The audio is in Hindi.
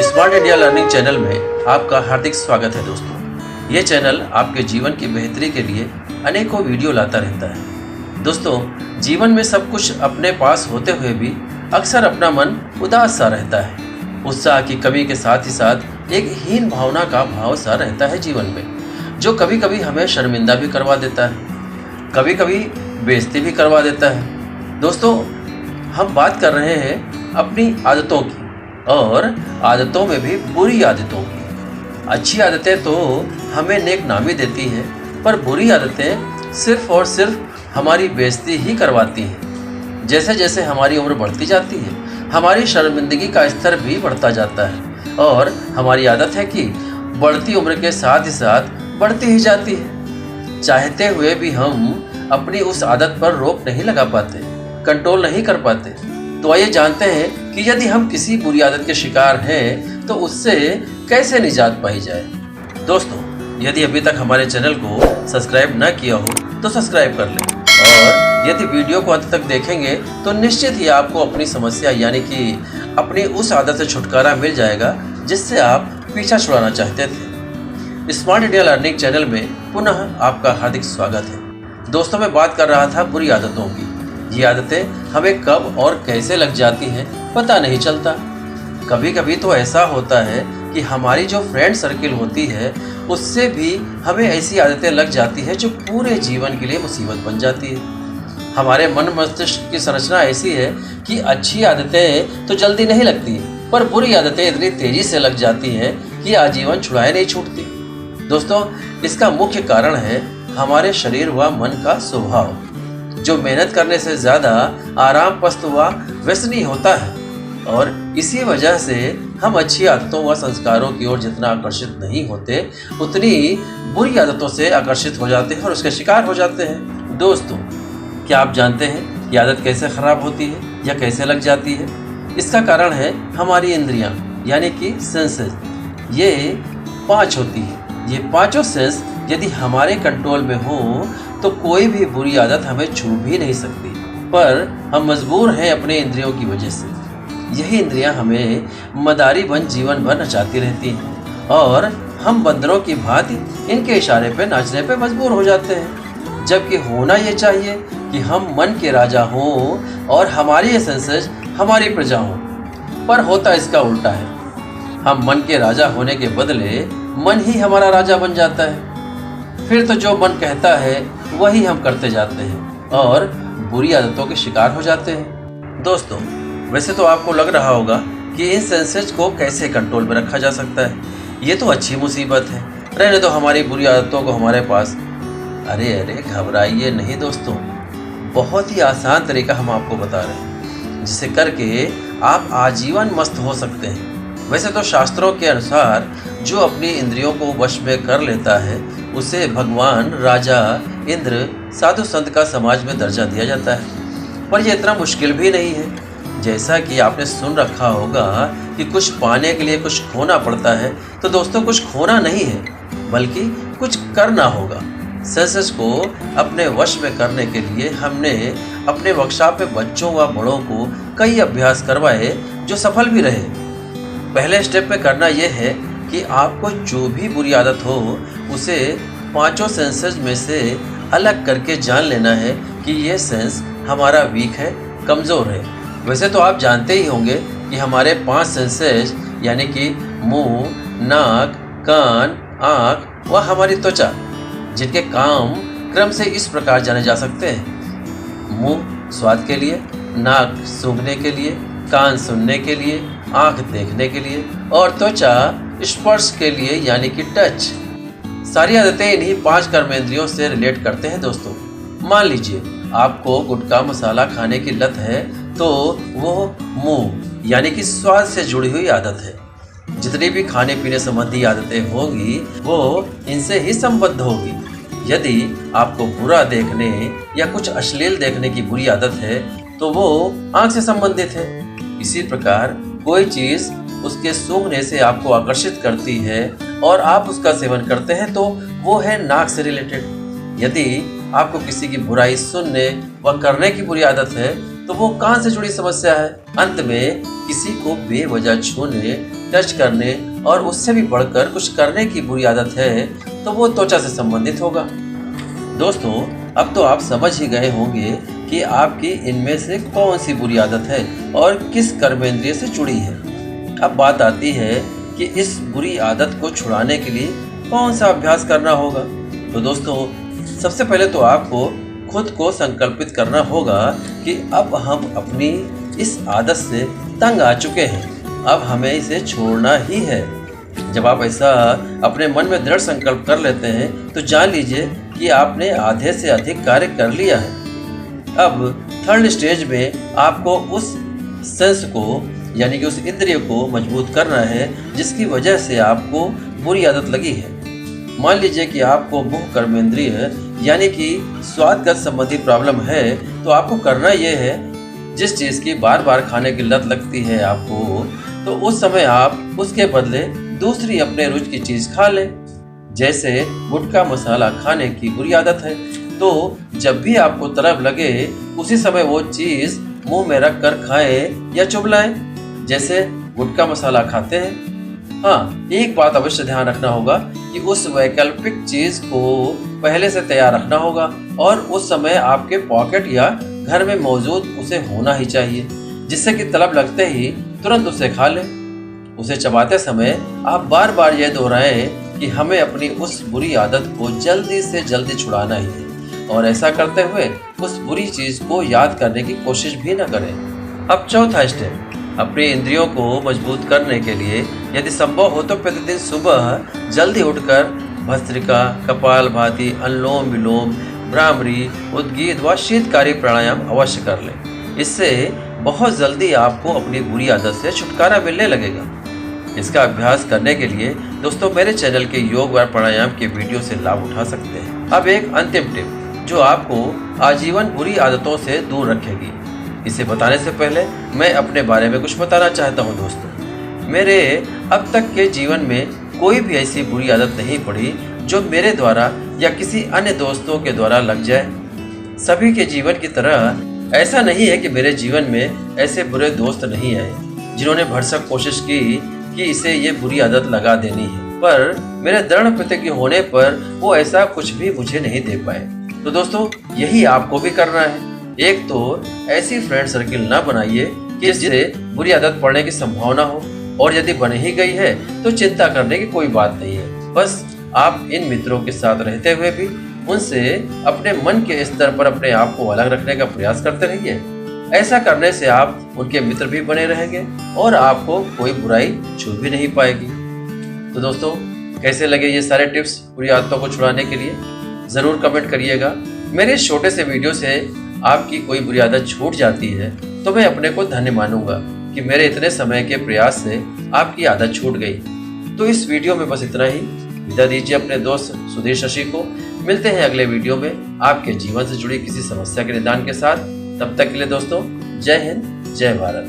स्मार्ट इंडिया लर्निंग चैनल में आपका हार्दिक स्वागत है दोस्तों। ये चैनल आपके जीवन की बेहतरी के लिए अनेकों वीडियो लाता रहता है। दोस्तों, जीवन में सब कुछ अपने पास होते हुए भी अक्सर अपना मन उदास सा रहता है। उत्साह की कमी के साथ ही साथ एक हीन भावना का भाव सा रहता है जीवन में, जो कभी कभी हमें शर्मिंदा भी करवा देता है, कभी कभी बेइज्जती भी करवा देता है। दोस्तों, हम बात कर रहे हैं अपनी आदतों की, और आदतों में भी बुरी आदतों की। अच्छी आदतें तो हमें नेक नामी देती हैं, पर बुरी आदतें सिर्फ और सिर्फ हमारी बेइज्जती ही करवाती हैं। जैसे जैसे हमारी उम्र बढ़ती जाती है, हमारी शर्मिंदगी का स्तर भी बढ़ता जाता है, और हमारी आदत है कि बढ़ती उम्र के साथ ही साथ बढ़ती ही जाती है। चाहते हुए भी हम अपनी उस आदत पर रोक नहीं लगा पाते, कंट्रोल नहीं कर पाते। तो आइए जानते हैं कि यदि हम किसी बुरी आदत के शिकार हैं तो उससे कैसे निजात पाई जाए। दोस्तों, यदि अभी तक हमारे चैनल को सब्सक्राइब न किया हो तो सब्सक्राइब कर लें, और यदि वीडियो को अंत तक देखेंगे तो निश्चित ही आपको अपनी समस्या यानी कि अपनी उस आदत से छुटकारा मिल जाएगा जिससे आप पीछा छुड़ाना चाहते थे। स्मार्ट इंडिया लर्निंग चैनल में पुनः आपका हार्दिक स्वागत है। दोस्तों, मैं बात कर रहा था बुरी आदतों की। ये आदतें हमें कब और कैसे लग जाती हैं पता नहीं चलता। कभी कभी तो ऐसा होता है कि हमारी जो फ्रेंड सर्किल होती है उससे भी हमें ऐसी आदतें लग जाती है जो पूरे जीवन के लिए मुसीबत बन जाती है। हमारे मन मस्तिष्क की संरचना ऐसी है कि अच्छी आदतें तो जल्दी नहीं लगती, पर बुरी आदतें इतनी तेजी से लग जाती हैं कि आजीवन छुड़ाए नहीं छूटती। दोस्तों, इसका मुख्य कारण है हमारे शरीर व मन का स्वभाव, जो मेहनत करने से ज़्यादा आराम पस्त व व्यसनी होता है। और इसी वजह से हम अच्छी आदतों व संस्कारों की ओर जितना आकर्षित नहीं होते, उतनी बुरी आदतों से आकर्षित हो जाते हैं और उसके शिकार हो जाते हैं। दोस्तों, क्या आप जानते हैं कि आदत कैसे खराब होती है या कैसे लग जाती है? इसका कारण है हमारी इंद्रियां, यानी कि सेंसेस। ये 5 होती है। ये पांचों सेंस यदि हमारे कंट्रोल में हो तो कोई भी बुरी आदत हमें छू भी नहीं सकती, पर हम मजबूर हैं अपने इंद्रियों की वजह से। यही इंद्रियां हमें मदारी बन जीवन भर नचाती रहती हैं, और हम बंदरों की भांति इनके इशारे पे नाचने पे मजबूर हो जाते हैं। जबकि होना ये चाहिए कि हम मन के राजा हों और हमारी ये सेंसेस हमारी प्रजा हों, पर होता इसका उल्टा है। हम मन के राजा होने के बदले मन ही हमारा राजा बन जाता है। फिर तो जो मन कहता है वही हम करते जाते हैं और बुरी आदतों के शिकार हो जाते हैं। दोस्तों, वैसे तो आपको लग रहा होगा कि इन सेंसेस को कैसे कंट्रोल में रखा जा सकता है। ये तो अच्छी मुसीबत है, रहने दो हमारी बुरी आदतों को हमारे पास। अरे अरे, घबराइए नहीं दोस्तों, बहुत ही आसान तरीका हम आपको बता रहे हैं जिसे करके आप आजीवन मस्त हो सकते हैं। वैसे तो शास्त्रों के अनुसार जो अपनी इंद्रियों को वश में कर लेता है उसे भगवान, राजा, इंद्र, साधु संत का समाज में दर्जा दिया जाता है। पर यह इतना मुश्किल भी नहीं है। जैसा कि आपने सुन रखा होगा कि कुछ पाने के लिए कुछ खोना पड़ता है, तो दोस्तों कुछ खोना नहीं है बल्कि कुछ करना होगा। सेंसेस को अपने वश में करने के लिए हमने अपने वर्कशॉप में बच्चों व बड़ों को कई अभ्यास करवाए जो सफल भी रहे। पहले स्टेप पे करना यह है कि आपको जो भी बुरी आदत हो उसे 5 सेंसेस में से अलग करके जान लेना है कि ये सेंस हमारा वीक है, कमज़ोर है। वैसे तो आप जानते ही होंगे कि हमारे 5 सेंसेस यानी कि मुंह, नाक, कान, आँख व हमारी त्वचा, जिनके काम क्रम से इस प्रकार जाने जा सकते हैं। मुंह स्वाद के लिए, नाक सूंघने के लिए, कान सुनने के लिए, आँख देखने के लिए, और त्वचा स्पर्श के लिए यानी कि टच। सारी आदतें इन्हीं 5 कर्मेंद्रियों से रिलेट करते हैं। दोस्तों, मान लीजिए आपको गुटखा मसाला खाने की लत है, तो वो मुंह यानी कि स्वाद से जुड़ी हुई आदत है। जितनी भी खाने पीने संबंधी आदतें होंगी वो इनसे ही संबद्ध होगी। यदि आपको बुरा देखने या कुछ अश्लील देखने की बुरी आदत है तो वो आँख से संबंधित है। इसी प्रकार कोई चीज़ उसके सूंघने से आपको आकर्षित करती है और आप उसका सेवन करते हैं तो वो है नाक से रिलेटेड। यदि आपको किसी की बुराई सुनने व करने की बुरी आदत है तो वो कान से जुड़ी समस्या है। अंत में किसी को बेवजह छूने, टच करने और उससे भी बढ़कर कुछ करने की बुरी आदत है तो वो त्वचा से संबंधित होगा। दोस्तों, अब तो आप समझ ही गए होंगे कि आपकी इनमें से कौन सी बुरी आदत है और किस कर्मेंद्रिय से जुड़ी है। अब बात आती है कि इस बुरी आदत को छुड़ाने के लिए कौन सा अभ्यास करना होगा। तो दोस्तों, सबसे पहले तो आपको खुद को संकल्पित करना होगा कि अब हम अपनी इस आदत से तंग आ चुके हैं, अब हमें इसे छोड़ना ही है। जब आप ऐसा अपने मन में दृढ़ संकल्प कर लेते हैं तो जान लीजिए कि आपने आधे से अधिक कार्य कर लिया है। अब थर्ड स्टेज में आपको उस सेंस को यानी कि उस इंद्रिय को मजबूत करना है जिसकी वजह से आपको बुरी आदत लगी है। मान लीजिए कि आपको मुख कर्मेंद्रिय यानी कि स्वादगत संबंधी प्रॉब्लम है, तो आपको करना यह है, जिस चीज़ की बार बार खाने की लत लगती है आपको, तो उस समय आप उसके बदले दूसरी अपने रुचि की चीज़ खा लें। जैसे गुटखा मसाला खाने की बुरी आदत है, तो जब भी आपको तलब लगे उसी समय वो चीज़ मुंह में रख कर खाएं या चुबलाएं, जैसे गुटखा मसाला खाते हैं। हाँ, एक बात अवश्य ध्यान रखना होगा कि उस वैकल्पिक चीज को पहले से तैयार रखना होगा और उस समय आपके पॉकेट या घर में मौजूद उसे होना ही चाहिए, जिससे कि तलब लगते ही तुरंत उसे खा लें। उसे चबाते समय आप बार बार यह दोहराएं कि हमें अपनी उस बुरी आदत को जल्दी से जल्दी छुड़ाना ही है और ऐसा करते हुए उस बुरी चीज को याद करने की कोशिश भी न करें। अब चौथा स्टेप, अपने इंद्रियों को मजबूत करने के लिए यदि संभव हो तो प्रतिदिन सुबह जल्दी उठकर भस्त्रिका, कपालभाति, अनुलोम विलोम, भ्रामरी, उद्गीत व शीतकारी प्राणायाम अवश्य कर लें। इससे बहुत जल्दी आपको अपनी बुरी आदत से छुटकारा मिलने लगेगा। इसका अभ्यास करने के लिए दोस्तों मेरे चैनल के योग व प्राणायाम के वीडियो से लाभ उठा सकते हैं। अब एक अंतिम टिप जो आपको आजीवन बुरी आदतों से दूर रखेगी। इसे बताने से पहले मैं अपने बारे में कुछ बताना चाहता हूँ। दोस्तों, मेरे अब तक के जीवन में कोई भी ऐसी बुरी आदत नहीं पड़ी जो मेरे द्वारा या किसी अन्य दोस्तों के द्वारा लग जाए। सभी के जीवन की तरह ऐसा नहीं है कि मेरे जीवन में ऐसे बुरे दोस्त नहीं आए जिन्होंने भरसक कोशिश की कि इसे ये बुरी आदत लगा देनी है, पर मेरे दृढ़ प्रतिज्ञ होने पर वो ऐसा कुछ भी मुझे नहीं दे पाए। तो दोस्तों, यही आपको भी करना है। एक तो ऐसी फ्रेंड सर्किल ना बनाइए कि जिससे बुरी आदत पड़ने की संभावना हो, और यदि बन ही गई है तो चिंता करने की कोई बात नहीं है। बस आप इन मित्रों के साथ रहते हुए भी उनसे अपने मन के स्तर पर अपने आप को अलग रखने का प्रयास करते रहिए। ऐसा करने से आप उनके मित्र भी बने रहेंगे और आपको कोई बुराई छू भी नहीं पाएगी। तो दोस्तों, कैसे लगे ये सारे टिप्स बुरी आदतों को छुड़ाने के लिए, जरूर कमेंट करिएगा। मेरे इस छोटे से वीडियो से आपकी कोई बुरी आदत छूट जाती है तो मैं अपने को धन्य मानूंगा कि मेरे इतने समय के प्रयास से आपकी आदत छूट गई। तो इस वीडियो में बस इतना ही। विदा दीजिए अपने दोस्त सुधीर शशि को। मिलते हैं अगले वीडियो में आपके जीवन से जुड़ी किसी समस्या के निदान के साथ। तब तक के लिए दोस्तों, जय हिंद, जय भारत।